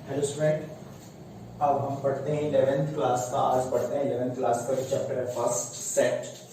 Hello student, अब हम पढ़ते हैं 11th क्लास का। आज पढ़ते हैं 11th क्लास का जो चैप्टर है फर्स्ट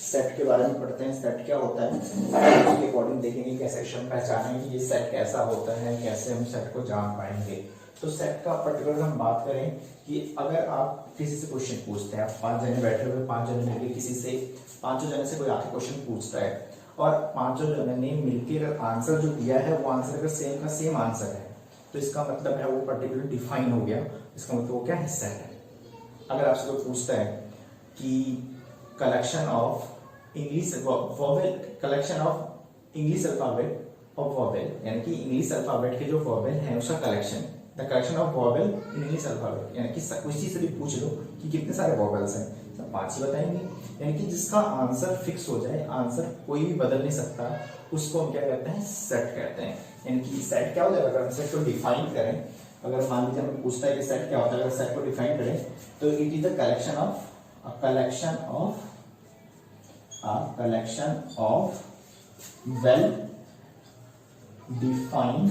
सेट के बारे में पढ़ते हैं। सेट क्या होता है, उसके अकॉर्डिंग देखेंगे कैसे हम पहचानेंगे कि ये सेट कैसा होता है, कैसे हम सेट को जान पाएंगे। तो सेट का पर्टिकुलर हम बात करें कि अगर आप किसी से क्वेश्चन पूछते हैं, आप 5 जने बैठे हुए, 5 जने मिलकर किसी से, 5 जने से कोई आके क्वेश्चन पूछता है और 5 जने ने मिलकर आंसर जो दिया है वो आंसर अगर सेम का सेम आंसर है तो इसका मतलब है वो पर्टिकुलर डिफाइन हो गया। इसका मतलब वो क्या है, सेट है। अगर आपसे कोई पूछता है कि collection of English vowel, collection of English alphabet of vowel, यानी कि इंग्लिश अल्फाबेट के जो वोवेल है उसका collection, the collection of vowel in English alphabet, यानी कि उसी से भी पूछ लो कि कितने सारे वोवेल्स हैं, सब 5 ही बताएंगे। यानी कि जिसका आंसर फिक्स हो जाए, आंसर कोई भी बदल नहीं सकता, उसको हम क्या कहते हैं, सेट कहते हैं। यानी कि सेट क्या हो जाएगा, अगर हम सेट को डिफाइन करें, अगर मान लीजिए हमें पूछता है कि सेट क्या होता है, अगर सेट को डिफाइन करें तो it is the collection of well defined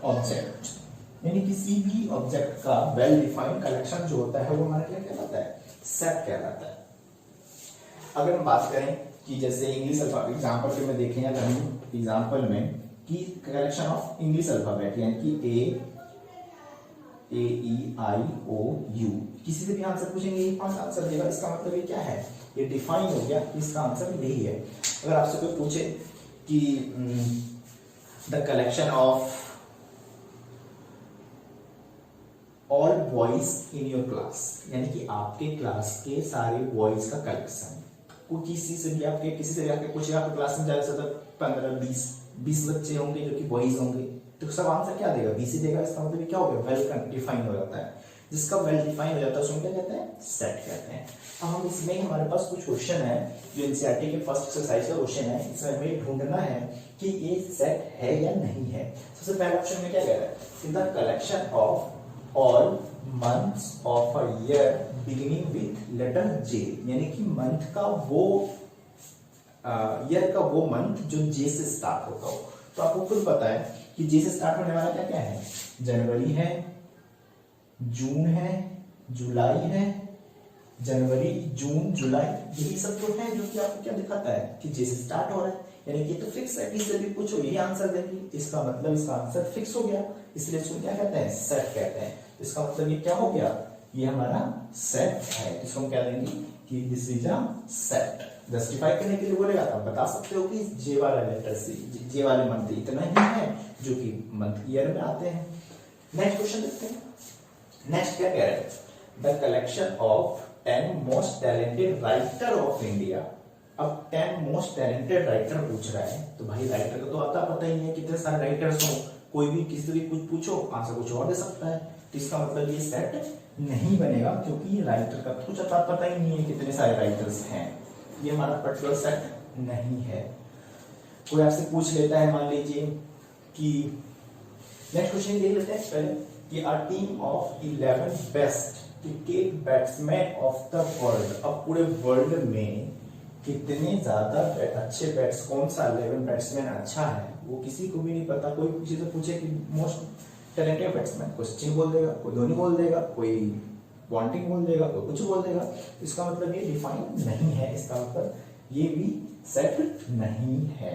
object, यानी किसी भी ऑब्जेक्ट का वेल डिफाइंड कलेक्शन जो होता है वो हमारे क्या कहलाता है, सेट कहलाता है। अगर हम बात करें कि जैसे इंग्लिश अल्फाबेट एग्जांपल के में देखें, अगर हम एग्जांपल में कि कलेक्शन ऑफ इंग्लिश अल्फाबेट यानी कि ए ई आई ओ यू, किसी से भी आंसर पूछेंगे ये 5 आंसर देगा, इसका मतलब ये क्या है, ये डिफाइन हो गया, इसका आंसर यही है। अगर आपसे कोई पूछे कि the collection of all boys in your class, यानी कि आपके क्लास के सारे बॉयज का कलेक्शन, किसी से भी आके पूछे, आपके क्लास में ज्यादा से ज्यादा 15-20 बच्चे होंगे जो कि बॉयज होंगे, तो सब आंसर क्या देगा, 20 ही देगा। इसका मतलब क्या हो गया, वेल डिफाइन हो जाता है। जिसका वेल डिफाइन हो जाता है उसको क्या कहते हैं, सेट कहते हैं। अब हम इसमें हमारे पास कुछ क्वेश्चन है जो एनसीईआरटी के फर्स्ट एक्सरसाइज का क्वेश्चन है, इसमें हमें ढूंढना है कि ये सेट है या नहीं है। सबसे पहला ऑप्शन में क्या कह रहा है, in the collection of all months of a year beginning with letter J, यानी कि मंथ का वो ईयर का वो मंथ जो जे से स्टार्ट होता हो। तो आपको खुद पता है कि जे से स्टार्ट होने वाला क्या क्या है, जनवरी है, जून है, जुलाई है, जनवरी जून जुलाई, यही सब जो है जो कि आपको क्या दिखाता है कि जे से स्टार्ट हो रहा है, यानी कि तो फिक्स है, किसी से भी पूछो यही आंसर देंगे, इसका मतलब इसका आंसर फिक्स हो गया, इसलिए इसको क्या कहते हैं, सेट कहते हैं। इसका मतलब ये क्या हो गया, ये हमारा सेट है। इसको हम क्या देंगे कि this is a set. Justify करने के लिए बोलेगा तो आप बता सकते हो कि जे वाला लेटर से, जे वाले मंथ इतना ही है जो कि मंथ ईयर में आते हैं। नेक्स्ट क्वेश्चन देखते हैं। नेक्स्ट क्या कह रहे हैं, the collection of 10 most talented writer of India. अब 10 मोस्ट टैलेंटेड राइटर पूछ रहा है, तो भाई राइटर का तो आता पता ही है कितने सारे राइटर्स हो, कोई भी किसी से भी कुछ पूछो आंसर कुछ और दे सकता है, तो इसका मतलब ये सेट नहीं बनेगा, क्योंकि राइटर का कुछ पता ही नहीं है कितने सारे राइटर्स हैं, ये हमारा पर्टिकुलर सेट नहीं है। कोई आपसे पूछ लेता है, मान लीजिए कि नेक्स्ट क्वेश्चन देख लेते हैं पहले कि a team of 11 best cricket batsman of the world, अब पूरे वर्ल्ड में कितने ज्यादा अच्छे बैट्स, कौन सा 11 बैट्समैन अच्छा है वो किसी को भी नहीं पता। कोई किसी से पूछे कि मोस्ट टैलेंटेड बैट्समैन, कोई सचिन बोल देगा, कोई धोनी बोल देगा, कोई पॉन्टिंग बोल देगा, कोई कुछ बोल देगा, इसका मतलब ये डिफाइन नहीं है, इसका मतलब ये भी सेट नहीं है।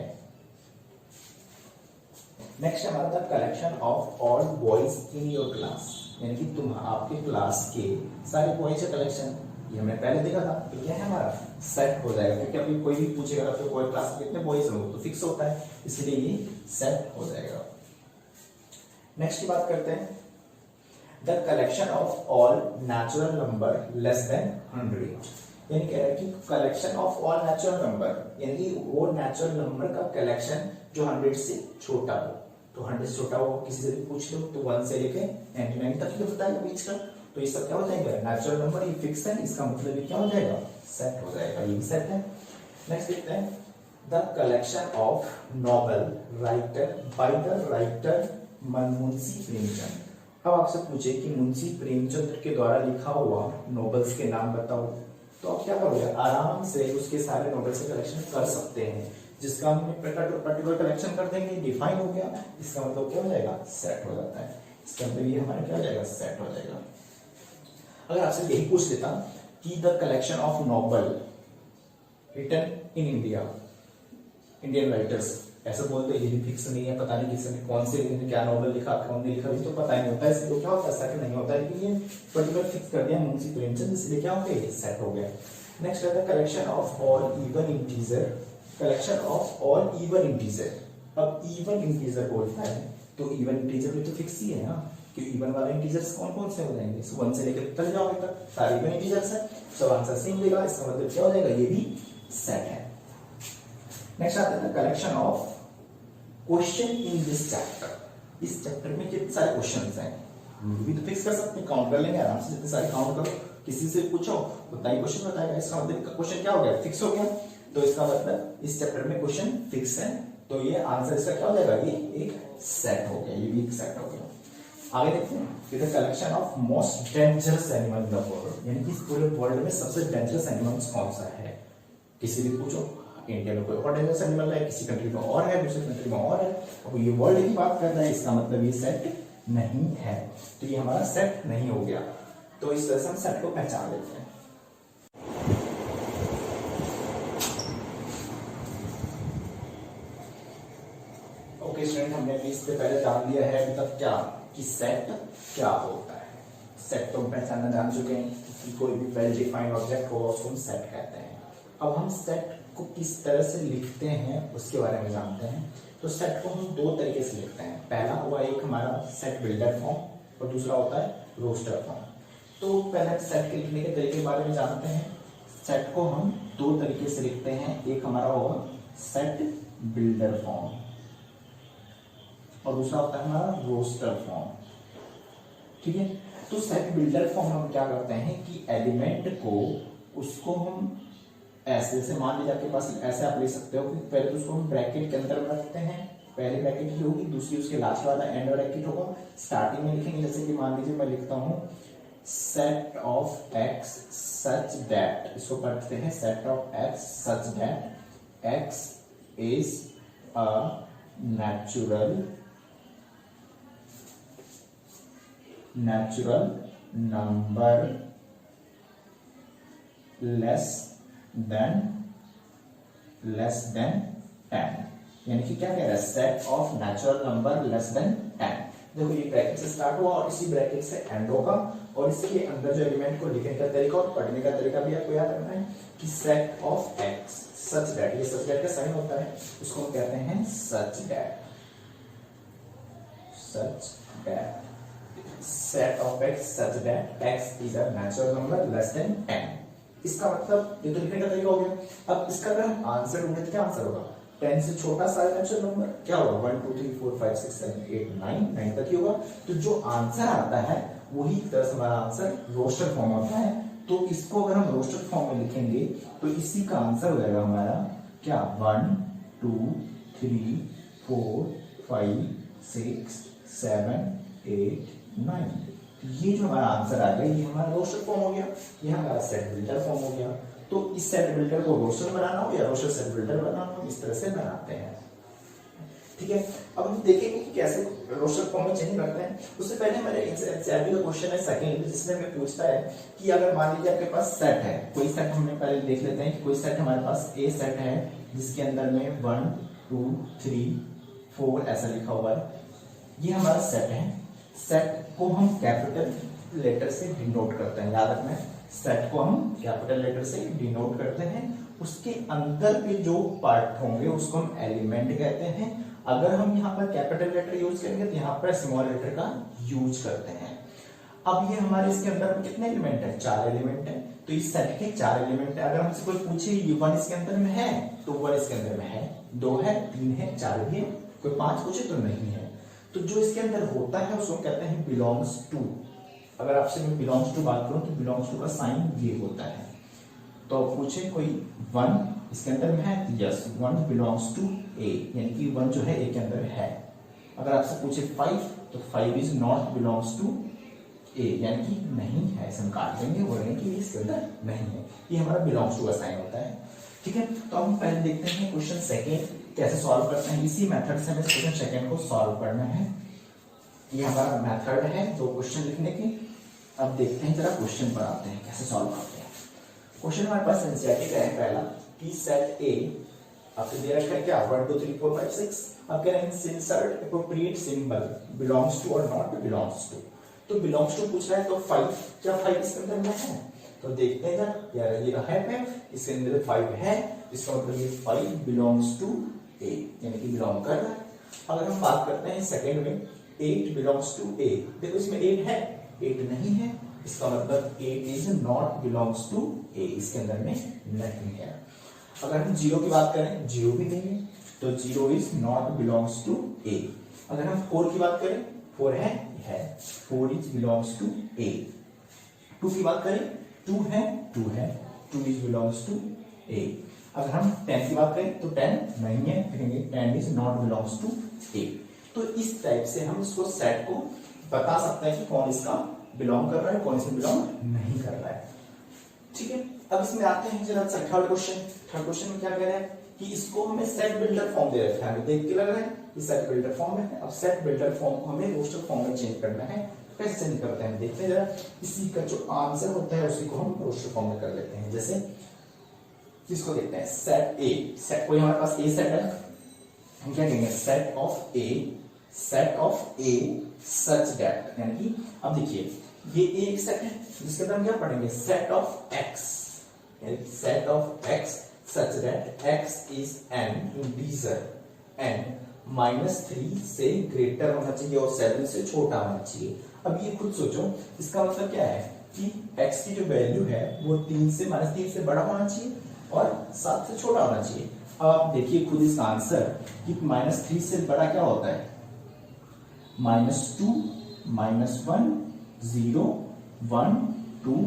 नेक्स्ट हमारा था collection of all boys in your class, यानी कि तुम आपके क्लास के सारे बॉयज का कलेक्शन, ये हमने पहले देखा था, तो क्या है हमारा सेट हो जाएगा, क्योंकि अभी कोई भी पूछेगा तो कोई क्लास में कितने बॉयज होंगे तो फिक्स होता है, इसलिए ये सेट हो जाएगा। नेक्स्ट की बात करते हैं, the collection of all natural number less than 100, यानी कह रहा है कि collection of all natural number, यानी कि वो नेचुरल नंबर का कलेक्शन जो 100 से छोटा हो, तो 100 से छोटा हो किसी से भी पूछ लो तो 1 से लेके 99 तक ही बताएगा बीच का, तो ये सब क्या हो जाएगा, नेचुरल नंबर, ये फिक्स है, इसका मतलब ये क्या हो जाएगा, सेट हो जाएगा, ये भी सेट है। नेक्स्ट देखते हैं, the collection of novel writer by the writer Munshi Premchand. अब आपसे पूछे कि मुंशी प्रेमचंद के द्वारा लिखा हुआ नॉवेल्स के नाम बताओ, तो आप क्या करोगे, आराम से उसके सारे नॉवेल्स के कलेक्शन कर सकते हैं, जिसका हम पर्टिकुलर कलेक्शन कर देंगे, डिफाइन हो गया, इसका मतलब क्या हो जाएगा, सेट हो जाता है। इसका मतलब ये हमारा क्या हो जाएगा, सेट हो जाएगा। अगर आपसे यही पूछ देता कि the collection of novel written in India, Indian writers, ऐसा बोलते ये भी फिक्स नहीं है, पता नहीं किसने कौन से क्या नॉवल लिखा कौन ने लिखा, तो पता नहीं होता है, इसलिए क्या होता है सेट नहीं होता है, लेकिन ये पर्टिकुलर फिक्स कर दिया मुंशी प्रेमचंद, इसलिए क्या हो गया, सेट हो गया। नेक्स्ट है the collection of all even integer, collection of all even integer. अब इवन इंटीजर बोलता है तो इवन इंटीजर भी तो फिक्स ही है ना, कि इवन वाले इंटीजर्स कौन कौन से हो जाएंगे, 1 से लेकर तक जाओगे तक सारे इवन इंटीजर्स है, सब आंसर सेम देगा, इसका मतलब क्या हो जाएगा, ये भी सेट है। नेक्स्ट आता है collection of question in this chapter, इस चैप्टर में कितने सारे क्वेश्चंस हैं, भी तो फिक्स कर सकते हैं, काउंट कर लेंगे आराम से, जितने सारे काउंट करो, किसी से पूछो उतना ही क्वेश्चन बताएगा, इसका मतलब क्वेश्चन क्या हो गया, फिक्स हो गया, तो इसका मतलब इस चैप्टर में क्वेश्चन फिक्स है, तो ये आंसर इसका क्या हो जाएगा, ये एक सेट हो गया, ये भी एक सेट हो गया। आगे देखते हैं, इधर collection of most dangerous animal in the world, यानी कि इस पूरे वर्ल्ड में सबसे डेंजरस एनिमल्स कौन सा है, किसी भी पूछो, इंडिया में कोई और डेंजरस एनिमल है, किसी कंट्री में और है, दूसरी कंट्री में और है, अब ये वर्ल्ड की बात कर रहा है, इसका मतलब ये सेट नहीं है, तो ये हमारा सेट नहीं हो गया, तो इस तरह से हम सेट को पहचान लेते हैं। ओके स्टूडेंट, हमने इससे पहले जान लिया है अभी तक क्या, कि सेट क्या होता है, सेट तो पहचानना जान चुके हैं कि कोई भी वेल डिफाइंड ऑब्जेक्ट होगा उसको हम सेट कहते हैं। अब हम सेट को किस तरह से लिखते हैं उसके बारे में जानते हैं। तो सेट को हम दो तरीके से लिखते हैं, पहला हुआ एक हमारा सेट बिल्डर फॉर्म और दूसरा होता है रोस्टर फॉर्म। तो पहले सेट के लिखने के तरीके के बारे में जानते हैं। सेट को हम दो तरीके से लिखते हैं, एक हमारा होगा सेट बिल्डर फॉर्म और दूसरा होता है हमारा रोस्टर फॉर्म, ठीक है। तो सेट बिल्डर फॉर्म हम क्या करते हैं कि एलिमेंट को उसको हम ऐसे, जैसे मान लीजिए आपके पास ऐसे आप ले सकते हो कि पहले तो उसको हम ब्रैकेट के अंदर रखते हैं, पहले ब्रैकेट की होगी, दूसरी उसके लास्ट वाला एंड ब्रैकेट होगा, स्टार्टिंग में लिखेंगे, जैसे कि मान लीजिए मैं लिखता हूं set of x such that, इसको पढ़ते हैं set of x such that x is a natural number less than 10, यानी कि क्या कह रहा है, set of natural number less than 10। देखो ये ब्रैकेट से स्टार्ट हुआ और इसी ब्रैकेट से एंड होगा, और इसके अंदर जो एलिमेंट को लिखने का तरीका और पढ़ने का तरीका भी आपको याद रखना है कि set of x such that, ये सच दैट का साइन होता है, उसको हम कहते हैं such that, set of x such that x is a natural number less than 10। इसका मतलब ये तो लिखने का तरीका हो गया। अब इसका अगर हम आंसर ढूंढे तो क्या आंसर होगा, 10 से छोटा सारा नेचुरल नंबर क्या होगा, 1 2 3 4 5 6 7 8 9 तक ही होगा। तो जो आंसर आता है वही तरह से हमारा आंसर रोस्टर फॉर्म होता है। तो इसको अगर हम रोस्टर फॉर्म में लिखेंगे तो इसी का आंसर हो जाएगा हमारा क्या, 1 2 3 4 5 6 7 8 9। ये जो हमारा आंसर आ गया ये हमारा रोस्टर फॉर्म हो गया, ये हमारा सेट बिल्डर फॉर्म हो गया। तो इस सेट बिल्डर को रोस्टर बनाना हो या रोस्टर सेट बिल्डर बनाना हो, इस तरह से बनाते हैं, ठीक है। अब हम देखेंगे कि कैसे रोस्टर फॉर्म में चेंज करते हैं। उससे पहले हमारे एनसीईआरटी का क्वेश्चन है सेकंड, जिसमें हमें पूछता है कि अगर मान लीजिए आपके पास सेट है, कोई सेट हमने पहले देख लेते हैं कि कोई सेट हमारे पास ए सेट है जिसके अंदर में 1 2 3 4 ऐसा लिखा हुआ है, ये हमारा सेट है। सेट को हम कैपिटल लेटर से डिनोट करते हैं, याद रखना है, सेट को हम कैपिटल लेटर से डिनोट करते हैं। उसके अंदर के जो पार्ट होंगे उसको हम एलिमेंट कहते हैं। अगर हम यहाँ पर कैपिटल लेटर यूज करेंगे तो यहाँ पर स्मॉल लेटर का यूज करते हैं। अब ये हमारे इसके अंदर कितने एलिमेंट है, 4 एलिमेंट है। तो इस सेट के 4 एलिमेंट है। अगर हमसे कोई पूछे ये 1 इसके अंदर में है तो 1 इसके अंदर में है, 2 है, 3 है, 4 भी है, कोई 5 पूछे तो नहीं है। तो जो इसके अंदर होता है उसको कहते हैं बिलोंग्स टू। अगर आपसे मैं बिलोंग्स टू बात करूं तो बिलोंग्स टू का साइन ये होता है। तो पूछे कोई 1 इसके अंदर में है, यस 1 बिलोंग्स टू ए, यानी कि 1 जो है ए के अंदर है। अगर आपसे पूछे 5 तो 5 इज नॉट बिलोंग्स टू ए, यानी कि नहीं है, इसे हम काट देंगे, बोलेंगे कि इसके अंदर नहीं है। ये हमारा बिलोंग्स टू का साइन होता है, ठीक है। तो हम पहले देखते हैं क्वेश्चन सेकेंड कैसे सॉल्व करते हैं। इसी मेथड से हमें क्वेश्चन सेकेंड को सॉल्व करना है। ये हमारा मेथड है 2 क्वेश्चन लिखने की। अब देखते हैं जरा क्वेश्चन पर आते हैं कैसे सॉल्व करते हैं। क्वेश्चन हमारे पास एनसीईआरटी का है पहला कि सेट ए आपको दे रखा है क्या 1 2 3 4 5 6। अब कह रहे हैं insert appropriate symbol belongs to और नॉट बिलोंग्स टू। तो बिलोंग्स टू पूछ रहा है तो 5, क्या 5 इसके अंदर में है? तो देखते हैं जरा, यार ये रहा है इसके अंदर 5 है, इसका मतलब ये 5 बिलोंग्स टू ए, यानी कि बिलोंग कर रहा है। अगर हम बात करते हैं सेकंड में 8 बिलोंग्स टू ए, देखो इसमें 8 है, 8 नहीं है, इसका मतलब 8 इज नॉट बिलोंग्स टू ए, इसके अंदर में नहीं है। अगर हम 0 की बात करें, 0 भी नहीं है, तो 0 इज नॉट बिलोंग्स टू ए। अगर हम 4 की बात करें, 4 है, 4 इज बिलोंग्स टू ए। 2 की बात करें, 2 है, 2 इज बिलोंग्स टू ए। अगर हम 10 की बात करें तो 10 नहीं है, 10 इज नॉट बिलोंग्स टू ए। तो इस टाइप से हम इसको सेट को बता सकते हैं कि कौन इसका बिलोंग कर रहा है, कौन इसमें बिलोंग नहीं कर रहा है। ठीक है, अब इसमें आते हैं जरा थर्ड क्वेश्चन। थर्ड क्वेश्चन में क्या कह रहा है कि इसको हमें सेट बिल्डर फॉर्म दे रखा है, देख के लग रहा है कि सेट बिल्डर फॉर्म है। अब सेट बिल्डर फॉर्म को हमें रोस्टर फॉर्म में चेंज करना है। कैसे चेंज करते हैं देखते हैं जरा। इसी का जो आंसर होता है उसी को हम रोस्टर फॉर्म में कर लेते हैं। जैसे इसको देखते हैं सेट ए, सेट कोई हमारे पास ए सेट है, हम क्या कहेंगे set of A such that, यानी कि अब देखिए ये एक सेट है जिसके अंदर हम क्या पढ़ेंगे सेट ऑफ एक्स, यानी set of x such that x is an integer n -3 से ग्रेटर होना चाहिए और 7 से छोटा होना चाहिए। अब ये खुद सोचो, इसका मतलब क्या है कि x की जो वैल्यू है वो 3 से -3 से बड़ा होना चाहिए और 7 से छोटा होना चाहिए। अब आप देखिए खुद इसका आंसर कि -3 से बड़ा क्या होता है, -2 -1 0 1 2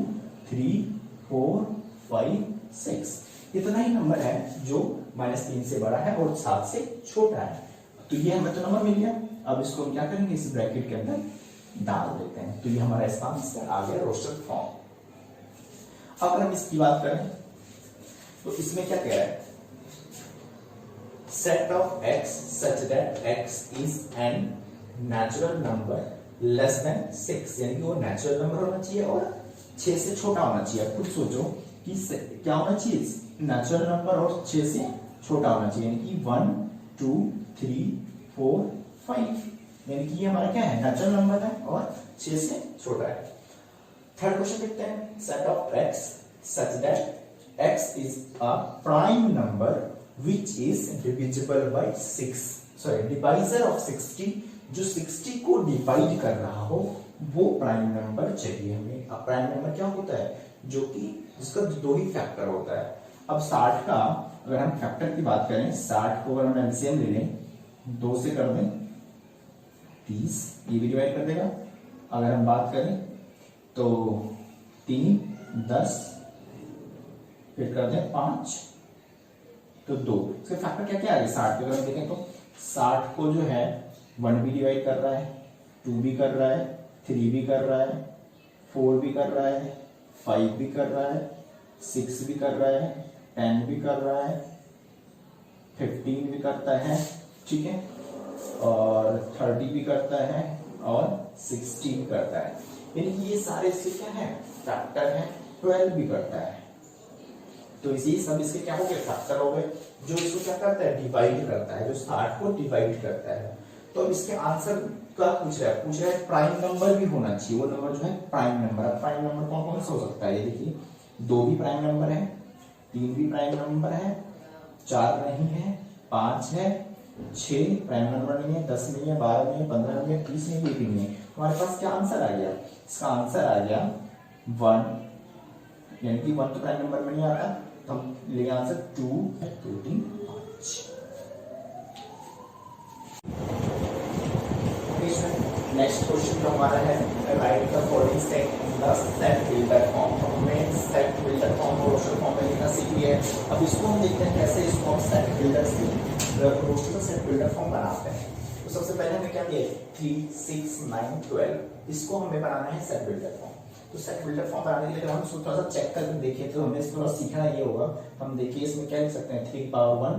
3 4 5 6, इतना ही नंबर है जो -3 से बड़ा है और 7 से छोटा है। तो ये हमें तो नंबर मिल गया। अब इसको हम क्या करेंगे, इस ब्रैकेट के अंदर डाल देते हैं। तो ये हमारा इसका आंसर आ गया रोस्टर फॉर्म। अगर हम इसकी बात करें तो इसमें क्या कह रहा है, set of x such that x is N natural number less than 6, यानी कि वो नेचुरल नंबर होना चाहिए और 6 से छोटा होना चाहिए। खुद सोचो कि क्या होना चाहिए, नेचुरल नंबर और 6 से छोटा होना चाहिए, यानी कि 1 2 3 4 5, यानी कि ये हमारा क्या है नेचुरल नंबर है और 6 से छोटा है। थर्ड क्वेश्चन देखते हैं, set of x such that x is a prime number which is divisible by 6, sorry divisor of 60, जो 60 को डिवाइड कर रहा हो वो प्राइम नंबर चाहिए हमें। अब प्राइम नंबर क्या होता है, जो कि जिसका 2 ही फैक्टर होता है। अब 60 का अगर हम फैक्टर की बात करें, 60 को अगर हम एलसीएम ले लें 2 से कर दें 30, ये भी डिवाइड कर देगा। अगर हम बात करें तो 3 10 फिर कर दें 5 तो 2, इसका फैक्टर क्या क्या है 60 के। अगर हम देखें तो 60 को जो है 1 भी डिवाइड कर रहा है, 2 भी कर रहा है, 3 भी कर रहा है, 4 भी कर रहा है, 5 भी कर रहा है, 6 भी कर रहा है, 10 भी कर रहा है, 15 भी करता है, ठीक है, और 30 भी करता है और 60 भी करता है। यानी कि ये सारे इसके क्या है फैक्टर है। 12 भी करता है। तो इसी सब इसके क्या हो गए फैक्टर हो गए, जो इसको क्या करता है डिवाइड करता है, जो 60 को डिवाइड करता है। तो अब इसके आंसर का पूछ रहा है प्राइम नंबर भी होना चाहिए, वो नंबर जो है प्राइम नंबर। प्राइम नंबर कौन कौन सा हो सकता है, ये देखिए 2 भी प्राइम नंबर है, 3 भी प्राइम नंबर है, 4 नहीं है, 5 है, 6 प्राइम नंबर नहीं है, 10 नहीं है, 12 नहीं है, 15 नहीं है, 30 नहीं है, 20 नहीं है। हमारे पास क्या आंसर आ गया, इसका आंसर आ गया 1, यानी कि 1 तो प्राइम नंबर में नहीं आता, तो हम लेंगे आंसर 2 2 3 5। नेक्स्ट क्वेश्चन जो हमारा है right the following set in the set builder form. हमें सेट बिल्डर फॉर्म और रोस्टर फॉर्म में लिखना सीख लिया है। अब इसको हम देखते हैं कैसे इसको हम सेट बिल्डर से रोस्टर सेट बिल्डर फॉर्म बनाते हैं। तो सबसे पहले हमें क्या दिया 3 6 9 12, इसको हमें बनाना है सेट बिल्डर फॉर्म। तो सेट बिल्डर फॉर्म बनाने के लिए हम इसको थोड़ा सा चेक करके देखें तो हमें थोड़ा सीखना ये होगा। हम देखिए इसमें क्या लिख सकते हैं 3 पावर 1,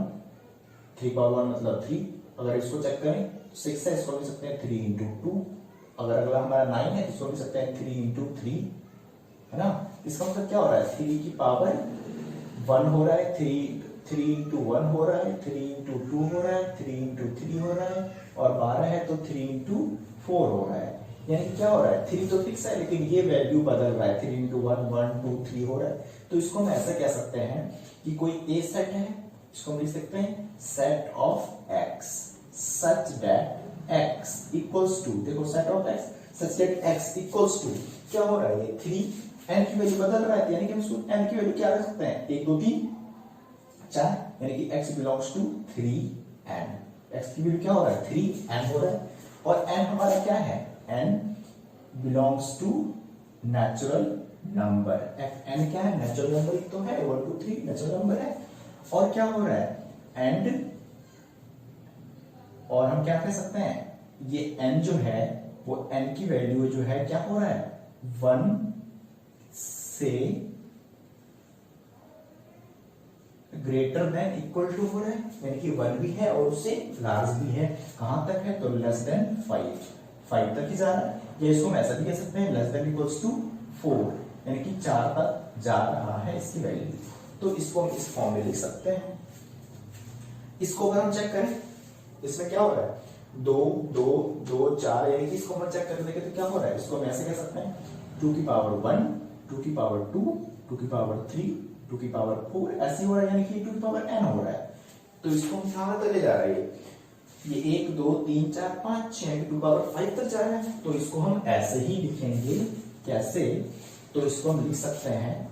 3 पावर 1 मतलब 3। अगर इसको चेक करें 6 है, इसको लिख सकते हैं 3 into 2, अगर अगला हमारा 9 है तो इसको लिख सकते हैं 3 इंटू 3, है ना। इसका मतलब क्या हो रहा है, 3 की पावर 1 हो रहा है, 3 इंटू 1 हो रहा है, 3 इंटू 2 हो रहा है, 3 इंटू 3 हो रहा है, और 12 है तो 3 इंटू 4 हो रहा है। यानी क्या हो रहा है, 3 तो फिक्स है लेकिन ये वैल्यू बदल रहा है, 3 इंटू 1 1 2 3 हो रहा है। तो इसको हम ऐसा कह सकते हैं कि कोई ए सेट है, इसको हम लिख सकते हैं set of x such that x equals to, देखो set of x such that x equals to क्या हो रहा है, ये 3 एन की वैल्यू बदल रहा है, यानी कि हम इसको एन की वैल्यू क्या रख सकते हैं, 1 2 3 4, यानी कि x belongs to 3n, x की वैल्यू क्या हो रहा है 3n हो रहा है, और n हमारा क्या है, n belongs to natural number, n क्या है, नेचुरल नंबर ही तो है, 1 2 3 नेचुरल नंबर है। और क्या हो रहा है एंड, और हम क्या कह सकते हैं, ये n जो है वो n की वैल्यू जो है क्या हो रहा है 1 से ग्रेटर देन इक्वल टू हो रहा है, यानी कि 1 भी है और उससे लार्ज भी है, कहां तक है तो लेस देन 5 तक ही जा रहा है, या इसको हम ऐसा भी कह सकते हैं लेस देन इक्वल्स टू 4, यानी कि 4 तक जा रहा है इसकी वैल्यू। तो इसको हम इस फॉर्म में लिख सकते हैं। इसको अगर हम चेक करें, इसमें क्या हो रहा है 2 2 2 4, यानी कि इसको हम चेक कर देंगे तो क्या हो रहा है, इसको हम ऐसे कह सकते हैं 2 की पावर 1 2 की पावर 2 2 की पावर 3 2 की पावर 4, ऐसे हो रहा है, यानी कि 2 की पावर n हो रहा है। तो इसको हम कहां तक ले जा रहा है, ये 1 2 3 4 5 6 2 की पावर 5 तक जा रहा है। तो इसको हम ऐसे ही लिखेंगे, कैसे, तो इसको हम लिख सकते हैं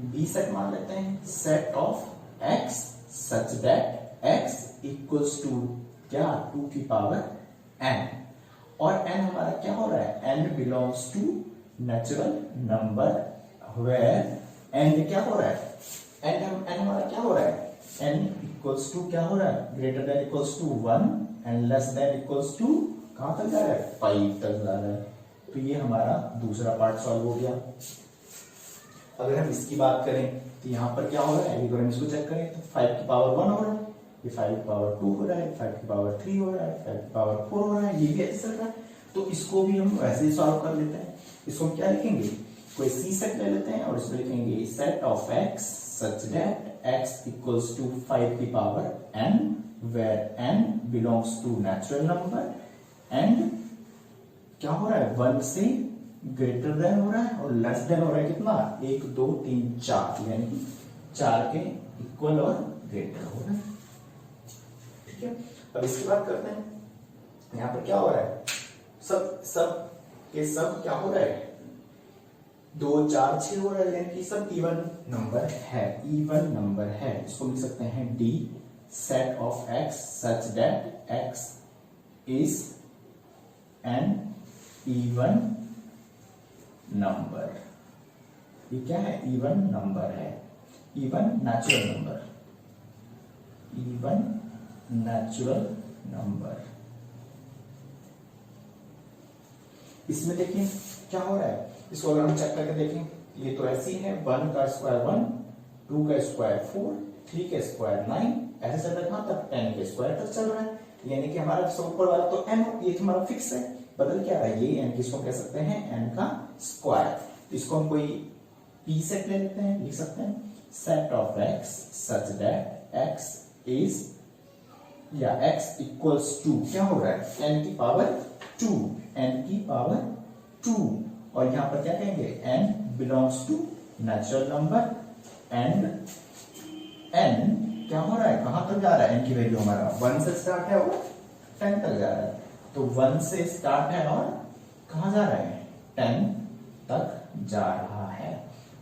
बी सेट मान लेते हैं, set of x such that x equals to क्या 2 की पावर n, और n हमारा क्या हो रहा है, n belongs to natural number where n क्या हो रहा है, n हमारा क्या हो रहा है, n इक्वल्स टू क्या हो रहा है, greater than equals to 1 and less than equals to कहां तक जा रहा है 5 तक जा रहा है। तो ये हमारा दूसरा पार्ट सॉल्व हो गया। अगर हम इसकी बात करें तो यहाँ पर क्या हो रहा है, अगर हम इसको चेक करें तो 5 की पावर 1 हो रहा है, ये 5 की पावर 2 हो रहा है, 5 की पावर 3 हो रहा है, 5 की पावर 4 हो रहा है, ये भी ऐसे चल रहा है। तो इसको भी हम वैसे ही सॉल्व कर लेते हैं। इसको हम क्या लिखेंगे, कोई सी सेट ले लेते हैं और इसमें लिखेंगे set of x such that x equals to 5 की power n where n belongs to natural number and क्या हो रहा है 1 से ग्रेटर देन हो रहा है और लेस देन हो रहा है कितना 1 2 3 4, यानी कि 4 के इक्वल और ग्रेटर हो रहा है। ठीक है, अब इसकी बात करते हैं, यहां पर क्या हो रहा है, सब क्या हो रहा है 2 4 6 हो रहा है, यानी कि सब इवन नंबर है, इसको लिख सकते हैं D set of x such that x is N even number. ये क्या है, इवन नंबर है, इवन नेचुरल नंबर। इसमें देखिए क्या हो रहा है, इसको अगर हम चेक करके देखें, ये तो ऐसी है 1 का स्क्वायर 1 2 का स्क्वायर 4 3 का स्क्वायर 9, ऐसे चल रहा है तब 10 के स्क्वायर तक चल रहा है, यानी कि हमारा ऊपर वाला तो n, ये तो हमारा फिक्स है, बदल क्या रहा है ये n, किसको कह सकते हैं n का स्क्वायर। तो इसको हम कोई p सेट ले लेते हैं, लिख सकते हैं set of x such that x is या x इक्वल्स टू क्या हो रहा है n की पावर 2, और यहां पर क्या कहेंगे n belongs to natural number and n क्या हो रहा है, कहां तक जा रहा है, n की वैल्यू हमारा 1 से स्टार्ट है और 10 तक जा रहा है। तो 1 से स्टार्ट है और कहां जा रहा है 10 तक जा रहा है।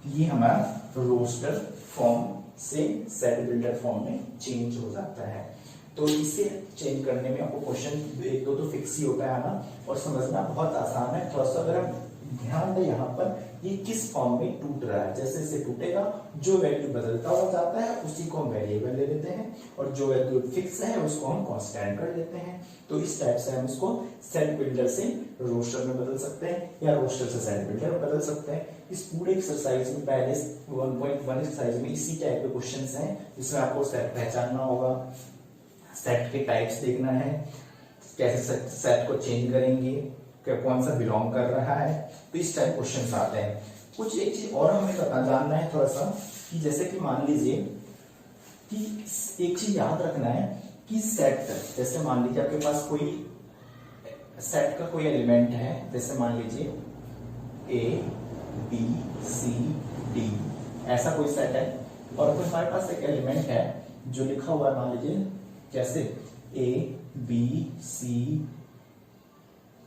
ये हमारा रोस्टर फॉर्म से सेट बिल्डर फॉर्म में चेंज हो जाता है। तो इसे चेंज करने में आपको क्वेश्चन एक दो तो फिक्स ही होता है आना, और समझना बहुत आसान है। थोड़ा सा अगर हम ध्यान दें यहाँ पर ये किस फॉर्म में टूट रहा है, जैसे जैसे टूटेगा जो वैल्यू बदलता हुआ जाता है उसी को हम वेरिएबल ले लेते हैं, और जो वैल्यू फिक्स है उसको हम कांस्टेंट कर लेते हैं। तो इस टाइप से हम इसको सेट बिल्डर से रोस्टर में बदल सकते हैं या रोस्टर से सेट बिल्डर में बदल सकते हैं। इस पूरे एक्सरसाइज में पहले 1.1 एक्सरसाइज में इसी टाइप के क्वेश्चंस हैं जिसमें आपको सेट पहचानना होगा, सेट के टाइप्स देखना है, कैसे सेट को चेंज करेंगे, कौन सा बिलोंग कर रहा है, तो इस टाइप क्वेश्चन आते हैं। कुछ एक चीज और हमें जानना है थोड़ा सा, कि जैसे कि मान लीजिए कि एक चीज याद रखना है कि सेट, जैसे मान लीजिए आपके पास कोई सेट का कोई एलिमेंट है, जैसे मान लीजिए ए बी सी डी, ऐसा कोई सेट है, और फिर हमारे पास एक एलिमेंट है जो लिखा हुआ है, मान लीजिए जैसे A B C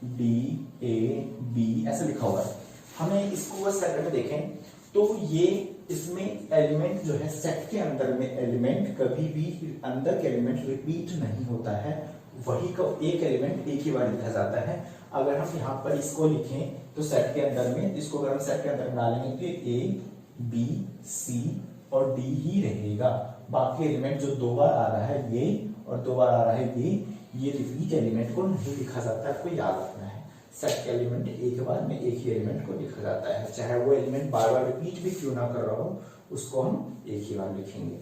D A B ऐसे लिखा हुआ है। हमें इसको अगर सेट में देखें तो ये इसमें एलिमेंट जो है सेट के अंदर में एलिमेंट कभी भी अंदर के एलिमेंट रिपीट नहीं होता है, वही का एक एलिमेंट एक ही बार लिखा जाता है। अगर हम यहाँ पर इसको लिखें तो सेट के अंदर में, इसको अगर हम सेट के अंदर में डालेंगे तो ए बी सी और डी ही रहेगा, बाकी एलिमेंट जो दो बार आ रहा है ये और दो बार आ रहा है ये रिपीट एलिमेंट को नहीं लिखा जाता है। आपको याद रखना है सेट के एलिमेंट एक बार में एक ही एलिमेंट को लिखा जाता है, चाहे वो एलिमेंट बार बार रिपीट भी क्यों ना कर रहा हो, उसको हम एक ही बार लिखेंगे।